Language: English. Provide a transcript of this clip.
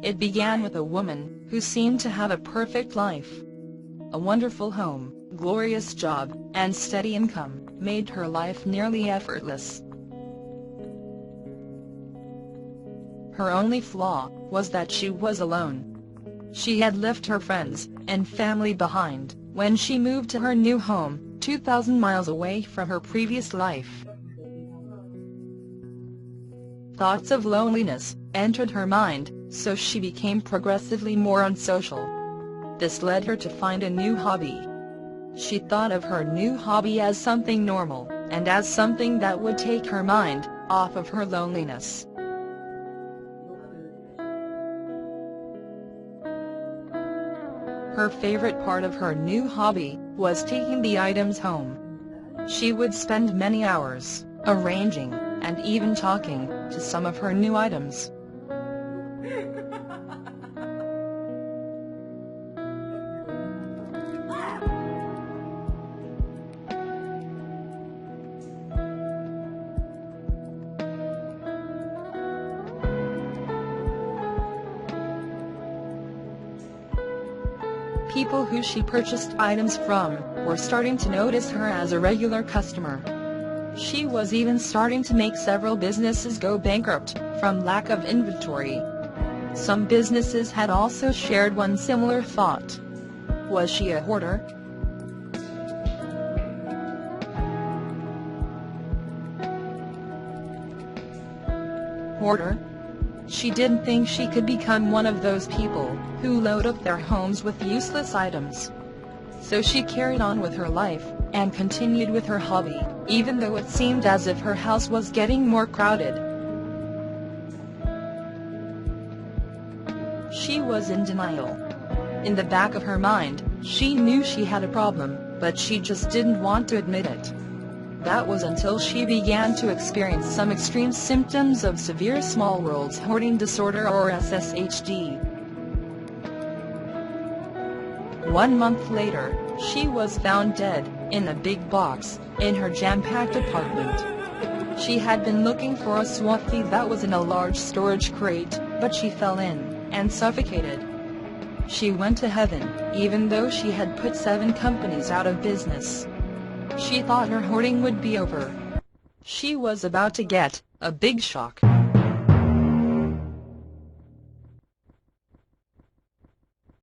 It began with a woman who seemed to have a perfect life. A wonderful home, glorious job, and steady income made her life nearly effortless. Her only flaw was that she was alone. She had left her friends and family behind when she moved to her new home, 2,000 miles away from her previous life. Thoughts of loneliness entered her mind, so she became progressively more unsocial. This led her to find a new hobby. She thought of her new hobby as something normal, and as something that would take her mind off of her loneliness. Her favorite part of her new hobby was taking the items home. She would spend many hours arranging and even talking to some of her new items. People who she purchased items from were starting to notice her as a regular customer. She was even starting to make several businesses go bankrupt from lack of inventory. Some businesses had also shared one similar thought. Was she a hoarder? Hoarder? She didn't think she could become one of those people who load up their homes with useless items. So she carried on with her life and continued with her hobby, even though it seemed as if her house was getting more crowded. She was in denial. In the back of her mind, she knew she had a problem, but she just didn't want to admit it. That was until she began to experience some extreme symptoms of severe Smallworlds hoarding disorder, or SSHD. 1 month later, she was found dead in a big box in her jam-packed apartment. She had been looking for a swathi that was in a large storage crate, but she fell in and suffocated. She went to heaven, even though she had put 7 companies out of business. She thought her hoarding would be over. She was about to get a big shock.